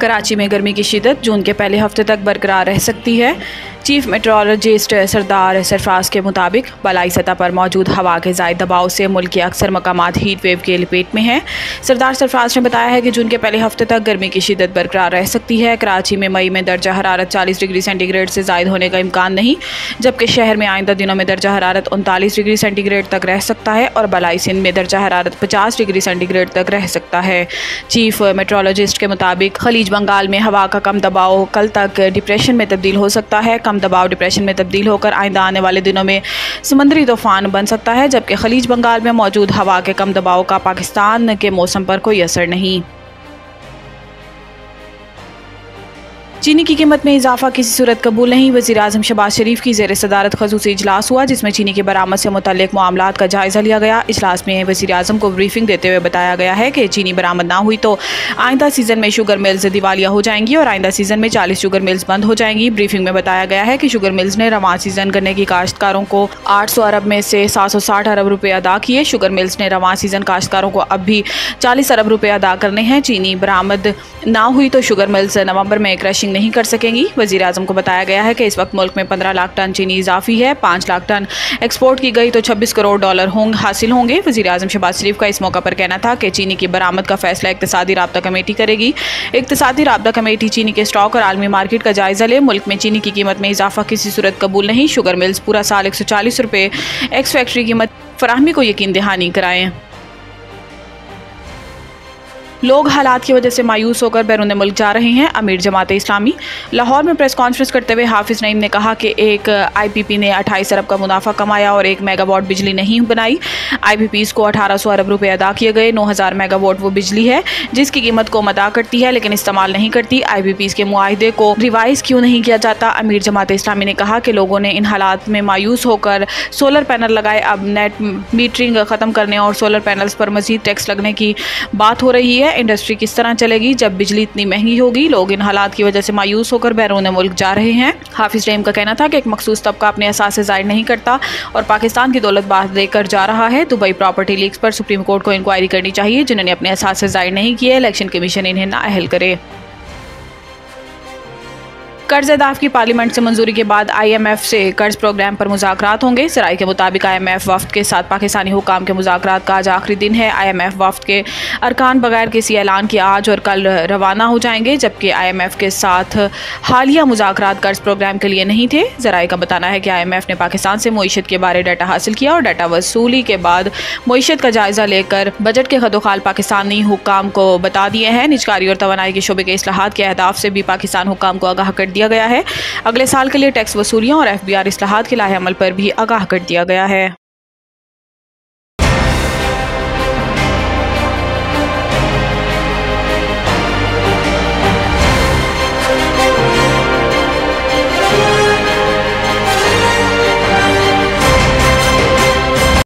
कराची में गर्मी की शिद्दत जून के पहले हफ्ते तक बरकरार रह सकती है। चीफ मेट्रोलॉजिस्ट सरदार सरफराज के मुताबिक बलाई सतह पर मौजूद हवा के ज़ायद दबाव से मुल्क के अक्सर मकामात हीट वेव के लपेट में हैं। सरदार सरफराज ने बताया है कि जून के पहले हफ्ते तक गर्मी की शिद्दत बरकरार रह सकती है। कराची में मई में दर्जा हरारत 40 डिग्री सेंटीग्रेड से ज़ायद होने का इम्कान नहीं, जबकि शहर में आइंदा दिनों में दर्जा हरारत 39 डिग्री सेंटीग्रेड तक रह सकता है और बलाई सिंध में दर्जा हरारत 50 डिग्री सेंटीग्रेड तक रह सकता है। चीफ मेट्रोलॉजिस्ट के मुताबिक खलीज बंगाल में हवा का कम दबाव कल तक डिप्रेशन में तब्दील हो सकता है। कम दबाव डिप्रेशन में तब्दील होकर आइंदा आने वाले दिनों में समुद्री तूफान बन सकता है, जबकि खलीज बंगाल में मौजूद हवा के कम दबाव का पाकिस्तान के मौसम पर कोई असर नहीं। चीनी की कीमत में इजाफा किसी सूरत कबूल नहीं। वज़ीर-ए-आज़म शहबाज शरीफ की ज़ेर सदारत ख़ुसूसी इजलास हुआ, जिसमें चीनी की बरामद से मुतल्लिक़ मामलात का जायज़ा लिया गया। इजलास में वज़ीर-ए-आज़म को ब्रीफिंग देते हुए बताया गया है कि चीनी बरामद ना हुई तो आइंदा सीज़न में शुगर मिल्स दिवालिया हो जाएंगी और आइंदा सीज़न में 40 शुगर मिल्स बंद हो जाएंगी। ब्रीफिंग में बताया गया है कि शुगर मिल्स ने रवां सीज़न गन्ने की काश्तकारों को 800 अरब में से 760 अरब रुपये अदा किए। शुगर मिल्स ने रवां सीज़न काश्तकारों को अब भी 40 अरब रुपये अदा करने हैं। चीनी बरामद ना हुई तो शुगर मिल्स नवंबर में क्रशिंग नहीं कर सकेंगी। वज़ीर-ए-आज़म को बताया गया है कि इस वक्त मुल्क में 15 लाख टन चीनी इजाफी है। 5 लाख टन एक्सपोर्ट की गई तो 26 करोड़ डॉलर हासिल होंगे। वज़ीर-ए-आज़म शहबाज शरीफ का इस मौका पर कहना था कि चीनी की बरामद का फैसला इक़्तिसादी राब्ता कमेटी करेगी। इक़्तिसादी राब्ता कमेटी चीनी के स्टॉक और आलमी मार्केट का जायजा ले। मुल्क में चीनी की कीमत में इजाफा किसी सूरत कबूल नहीं। शुगर मिल्स पूरा साल 140 रुपये एक्स फैक्ट्री कीमत फराहमी को यकीन दहानी कराएं। लोग हालात की वजह से मायूस होकर बैरून मुल्क जा रहे हैं। अमीर जमात इस्लामी लाहौर में प्रेस कॉन्फ्रेंस करते हुए हाफिज नईम ने कहा कि एक IPP ने 28 अरब का मुनाफा कमाया और 1 मेगावाट बिजली नहीं बनाई। IPPs को 1800 अरब रुपए अदा किए गए। 9000 मेगावाट वो बिजली है जिसकी कीमत कौम अदा करती है लेकिन इस्तेमाल नहीं करती। IPPs के मुआहदे को रिवाइज क्यों नहीं किया जाता? अमीर जमात इस्लामी ने कहा कि लोगों ने इन हालात में मायूस होकर सोलर पैनल लगाए। अब नेट मीटरिंग ख़त्म करने और सोलर पैनल्स पर मजीद टैक्स लगने की बात हो रही है। इंडस्ट्री किस तरह चलेगी जब बिजली इतनी महंगी होगी? लोग इन हालात की वजह से मायूस होकर बैरून मुल्क जा रहे हैं। हाफिज नईम का कहना था कि एक मखसूस तबका अपने असासे जाहिर नहीं करता और पाकिस्तान की दौलत बात देकर जा रहा है। दुबई प्रॉपर्टी लीक्स पर सुप्रीम कोर्ट को इंक्वायरी करनी चाहिए। जिन्होंने अपने असासे जाहिर नहीं किए, इलेक्शन कमीशन इन्हें नाअहल करे। कर्ज अदाफ की पार्लियामेंट से मंजूरी के बाद IMF से कर्ज प्रोग्राम पर मुज़ाकरात होंगे। सराय के मुताबिक IMF वफ्द के साथ पाकिस्तानी हुकाम के मुज़ाकरात का आज आखिरी दिन है। IMF वफ्द के अरकान बगैर किसी ऐलान के आज और कल रवाना हो जाएंगे, जबकि IMF के साथ हालिया मुज़ाकरात कर्ज प्रोग्राम के लिए नहीं थे। ज़राए का बताना है कि IMF ने पाकिस्तान से मईशत के बारे डाटा हासिल किया और डाटा वसूली के बाद मईशत का जायज़ा लेकर बजट के खदोखाल पाकिस्तानी हुकाम को बता दिए हैं। निजकारी और तवानाई के शोबे के इस्लाहात के अहदाफ से भी पाकिस्तान हुकाम को आगाह कर दिया गया है। अगले साल के लिए टैक्स वसूलियों और FBR इस्लाहात के लाहे अमल पर भी आगाह कर दिया गया है।